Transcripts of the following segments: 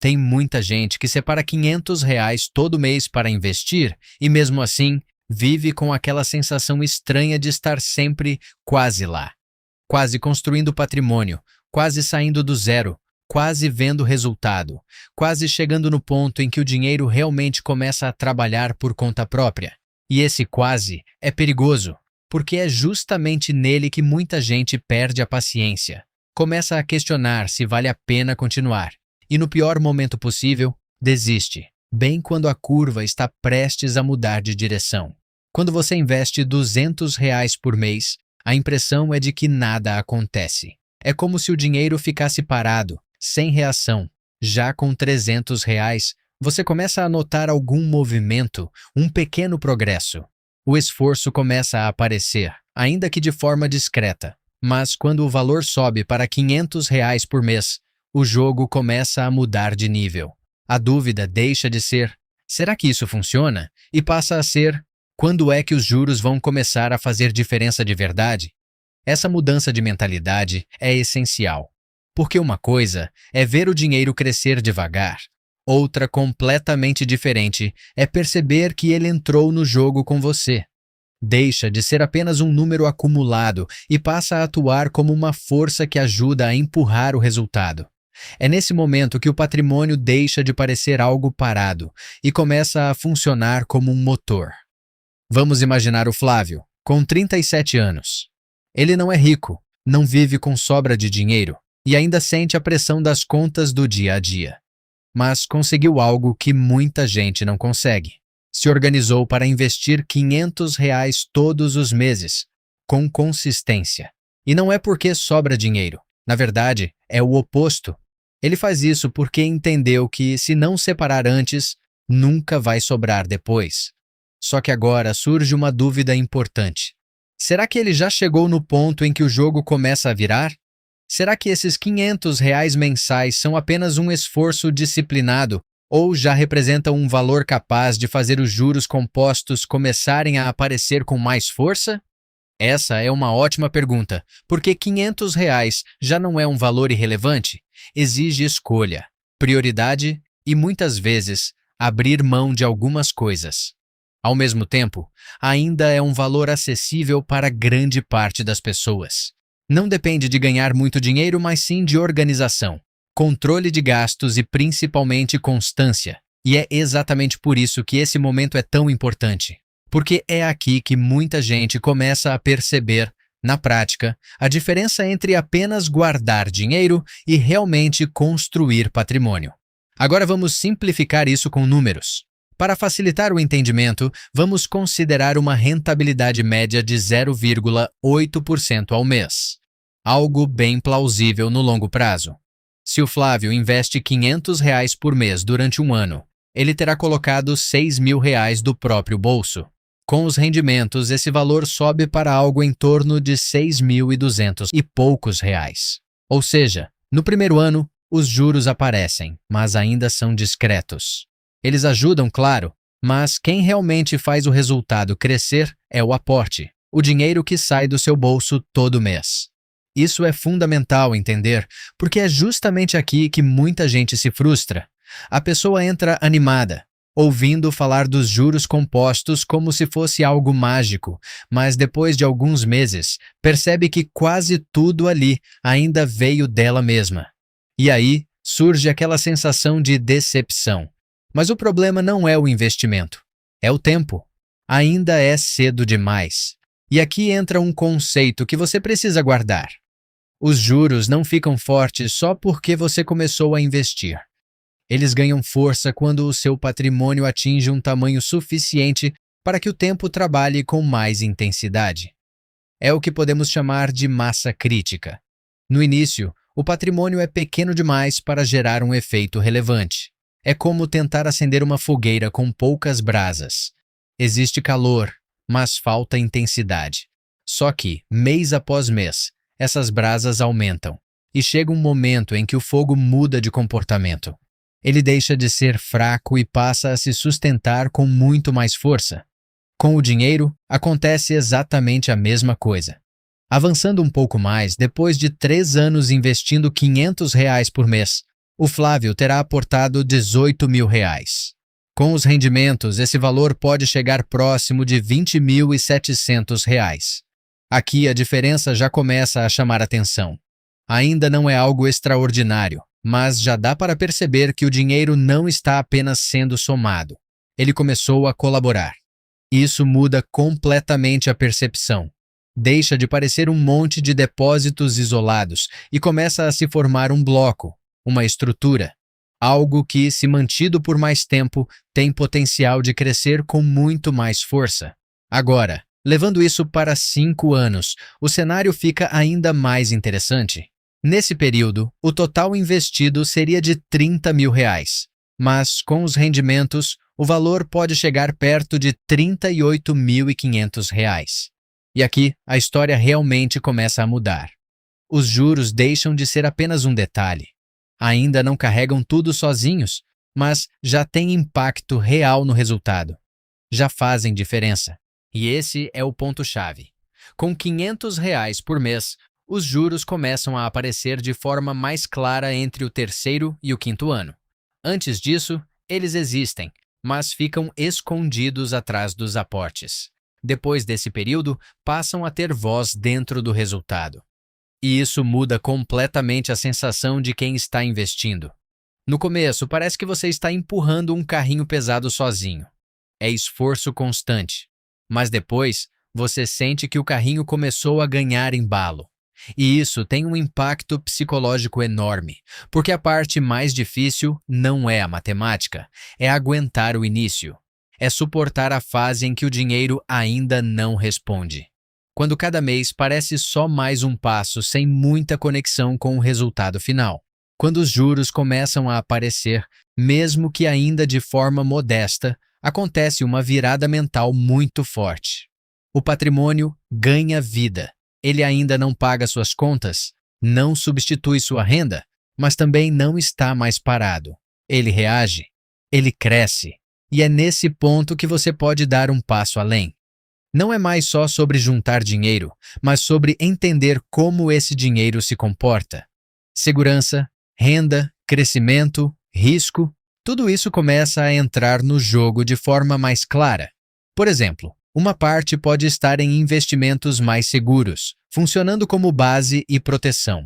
Tem muita gente que separa R$ 500 todo mês para investir e, mesmo assim, vive com aquela sensação estranha de estar sempre quase lá, quase construindo patrimônio, quase saindo do zero, quase vendo resultado, quase chegando no ponto em que o dinheiro realmente começa a trabalhar por conta própria. E esse quase é perigoso, porque é justamente nele que muita gente perde a paciência, começa a questionar se vale a pena continuar e, no pior momento possível, desiste, bem quando a curva está prestes a mudar de direção. Quando você investe R$ 200 por mês, a impressão é de que nada acontece. É como se o dinheiro ficasse parado, sem reação. Já com R$ 300, você começa a notar algum movimento, um pequeno progresso. O esforço começa a aparecer, ainda que de forma discreta. Mas quando o valor sobe para R$ 500 por mês, o jogo começa a mudar de nível. A dúvida deixa de ser, será que isso funciona? E passa a ser, quando é que os juros vão começar a fazer diferença de verdade? Essa mudança de mentalidade é essencial. Porque uma coisa é ver o dinheiro crescer devagar. Outra, completamente diferente, é perceber que ele entrou no jogo com você. Deixa de ser apenas um número acumulado e passa a atuar como uma força que ajuda a empurrar o resultado. É nesse momento que o patrimônio deixa de parecer algo parado e começa a funcionar como um motor. Vamos imaginar o Flávio, com 37 anos. Ele não é rico, não vive com sobra de dinheiro e ainda sente a pressão das contas do dia a dia. Mas conseguiu algo que muita gente não consegue. Se organizou para investir R$ 500 todos os meses, com consistência. E não é porque sobra dinheiro. Na verdade, é o oposto. Ele faz isso porque entendeu que, se não separar antes, nunca vai sobrar depois. Só que agora surge uma dúvida importante. Será que ele já chegou no ponto em que o jogo começa a virar? Será que esses R$ 500 mensais são apenas um esforço disciplinado ou já representam um valor capaz de fazer os juros compostos começarem a aparecer com mais força? Essa é uma ótima pergunta, porque R$ 500 já não é um valor irrelevante. Exige escolha, prioridade e, muitas vezes, abrir mão de algumas coisas. Ao mesmo tempo, ainda é um valor acessível para grande parte das pessoas. Não depende de ganhar muito dinheiro, mas sim de organização, controle de gastos e principalmente constância. E é exatamente por isso que esse momento é tão importante. Porque é aqui que muita gente começa a perceber, na prática, a diferença entre apenas guardar dinheiro e realmente construir patrimônio. Agora vamos simplificar isso com números. Para facilitar o entendimento, vamos considerar uma rentabilidade média de 0,8% ao mês. Algo bem plausível no longo prazo. Se o Flávio investe R$ 500 por mês durante um ano, ele terá colocado R$ 6.000 do próprio bolso. Com os rendimentos, esse valor sobe para algo em torno de 6.200 e poucos reais. Ou seja, no primeiro ano, os juros aparecem, mas ainda são discretos. Eles ajudam, claro, mas quem realmente faz o resultado crescer é o aporte, o dinheiro que sai do seu bolso todo mês. Isso é fundamental entender, porque é justamente aqui que muita gente se frustra. A pessoa entra animada, ouvindo falar dos juros compostos como se fosse algo mágico, mas depois de alguns meses, percebe que quase tudo ali ainda veio dela mesma. E aí surge aquela sensação de decepção. Mas o problema não é o investimento, é o tempo. Ainda é cedo demais. E aqui entra um conceito que você precisa guardar. Os juros não ficam fortes só porque você começou a investir. Eles ganham força quando o seu patrimônio atinge um tamanho suficiente para que o tempo trabalhe com mais intensidade. É o que podemos chamar de massa crítica. No início, o patrimônio é pequeno demais para gerar um efeito relevante. É como tentar acender uma fogueira com poucas brasas. Existe calor, mas falta intensidade. Só que, mês após mês, essas brasas aumentam. E chega um momento em que o fogo muda de comportamento. Ele deixa de ser fraco e passa a se sustentar com muito mais força. Com o dinheiro, acontece exatamente a mesma coisa. Avançando um pouco mais, depois de 3 anos investindo R$ 500 por mês, o Flávio terá aportado R$ 18.000. Com os rendimentos, esse valor pode chegar próximo de R$ 20.700. Aqui a diferença já começa a chamar atenção. Ainda não é algo extraordinário, mas já dá para perceber que o dinheiro não está apenas sendo somado. Ele começou a colaborar. Isso muda completamente a percepção. Deixa de parecer um monte de depósitos isolados e começa a se formar um bloco, uma estrutura. Algo que, se mantido por mais tempo, tem potencial de crescer com muito mais força. Agora, levando isso para 5 anos, o cenário fica ainda mais interessante. Nesse período, o total investido seria de R$ 30.000, mas com os rendimentos, o valor pode chegar perto de R$ 38.500. E aqui, a história realmente começa a mudar. Os juros deixam de ser apenas um detalhe. Ainda não carregam tudo sozinhos, mas já têm impacto real no resultado. Já fazem diferença. E esse é o ponto-chave. Com R$ 500 por mês, os juros começam a aparecer de forma mais clara entre o terceiro e o quinto ano. Antes disso, eles existem, mas ficam escondidos atrás dos aportes. Depois desse período, passam a ter voz dentro do resultado. E isso muda completamente a sensação de quem está investindo. No começo, parece que você está empurrando um carrinho pesado sozinho. É esforço constante. Mas depois, você sente que o carrinho começou a ganhar embalo. E isso tem um impacto psicológico enorme, porque a parte mais difícil não é a matemática, é aguentar o início. É suportar a fase em que o dinheiro ainda não responde. Quando cada mês parece só mais um passo sem muita conexão com o resultado final. Quando os juros começam a aparecer, mesmo que ainda de forma modesta, acontece uma virada mental muito forte. O patrimônio ganha vida. Ele ainda não paga suas contas, não substitui sua renda, mas também não está mais parado. Ele reage, ele cresce. E é nesse ponto que você pode dar um passo além. Não é mais só sobre juntar dinheiro, mas sobre entender como esse dinheiro se comporta. Segurança, renda, crescimento, risco, tudo isso começa a entrar no jogo de forma mais clara. Por exemplo, uma parte pode estar em investimentos mais seguros, funcionando como base e proteção.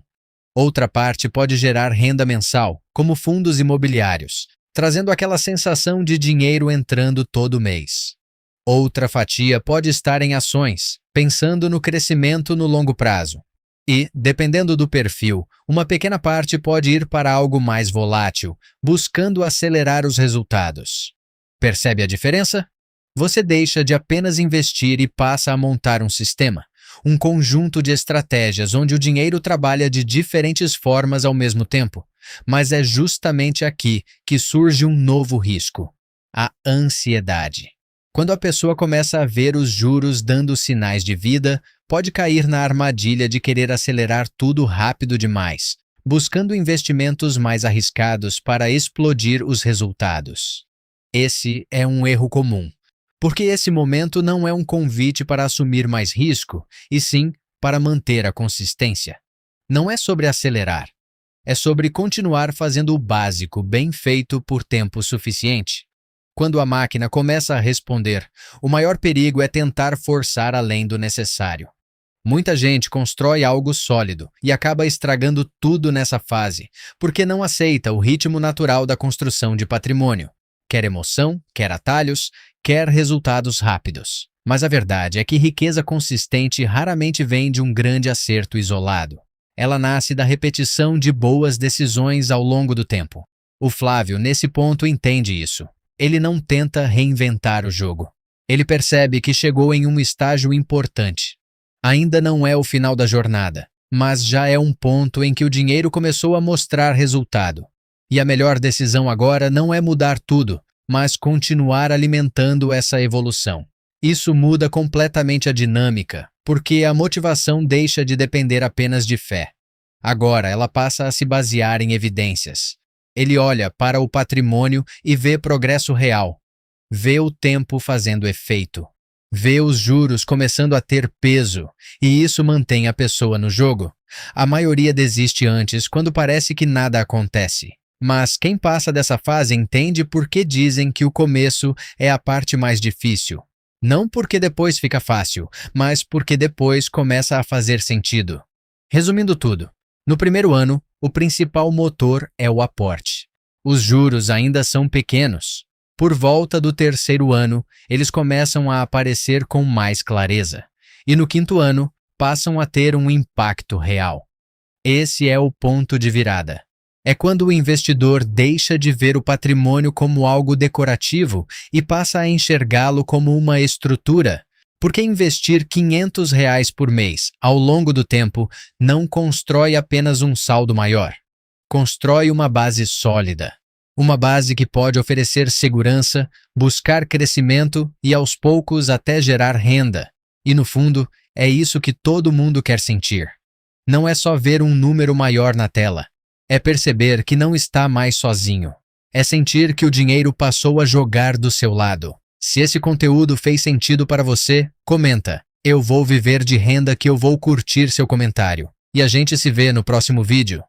Outra parte pode gerar renda mensal, como fundos imobiliários, trazendo aquela sensação de dinheiro entrando todo mês. Outra fatia pode estar em ações, pensando no crescimento no longo prazo. E, dependendo do perfil, uma pequena parte pode ir para algo mais volátil, buscando acelerar os resultados. Percebe a diferença? Você deixa de apenas investir e passa a montar um sistema, um conjunto de estratégias onde o dinheiro trabalha de diferentes formas ao mesmo tempo. Mas é justamente aqui que surge um novo risco: a ansiedade. Quando a pessoa começa a ver os juros dando sinais de vida, pode cair na armadilha de querer acelerar tudo rápido demais, buscando investimentos mais arriscados para explodir os resultados. Esse é um erro comum, porque esse momento não é um convite para assumir mais risco, e sim para manter a consistência. Não é sobre acelerar, é sobre continuar fazendo o básico bem feito por tempo suficiente. Quando a máquina começa a responder, o maior perigo é tentar forçar além do necessário. Muita gente constrói algo sólido e acaba estragando tudo nessa fase, porque não aceita o ritmo natural da construção de patrimônio. Quer emoção, quer atalhos, quer resultados rápidos. Mas a verdade é que riqueza consistente raramente vem de um grande acerto isolado. Ela nasce da repetição de boas decisões ao longo do tempo. O Flávio, nesse ponto, entende isso. Ele não tenta reinventar o jogo. Ele percebe que chegou em um estágio importante. Ainda não é o final da jornada, mas já é um ponto em que o dinheiro começou a mostrar resultado. E a melhor decisão agora não é mudar tudo, mas continuar alimentando essa evolução. Isso muda completamente a dinâmica, porque a motivação deixa de depender apenas de fé. Agora ela passa a se basear em evidências. Ele olha para o patrimônio e vê progresso real. Vê o tempo fazendo efeito. Vê os juros começando a ter peso, e isso mantém a pessoa no jogo. A maioria desiste antes, quando parece que nada acontece. Mas quem passa dessa fase entende por que dizem que o começo é a parte mais difícil. Não porque depois fica fácil, mas porque depois começa a fazer sentido. Resumindo tudo, no primeiro ano, o principal motor é o aporte. Os juros ainda são pequenos. Por volta do terceiro ano, eles começam a aparecer com mais clareza. E no quinto ano, passam a ter um impacto real. Esse é o ponto de virada. É quando o investidor deixa de ver o patrimônio como algo decorativo e passa a enxergá-lo como uma estrutura. Porque investir R$ 500 por mês ao longo do tempo não constrói apenas um saldo maior. Constrói uma base sólida. Uma base que pode oferecer segurança, buscar crescimento e aos poucos até gerar renda. E no fundo, é isso que todo mundo quer sentir. Não é só ver um número maior na tela. É perceber que não está mais sozinho. É sentir que o dinheiro passou a jogar do seu lado. Se esse conteúdo fez sentido para você, comenta. Eu vou viver de renda que eu vou curtir seu comentário. E a gente se vê no próximo vídeo.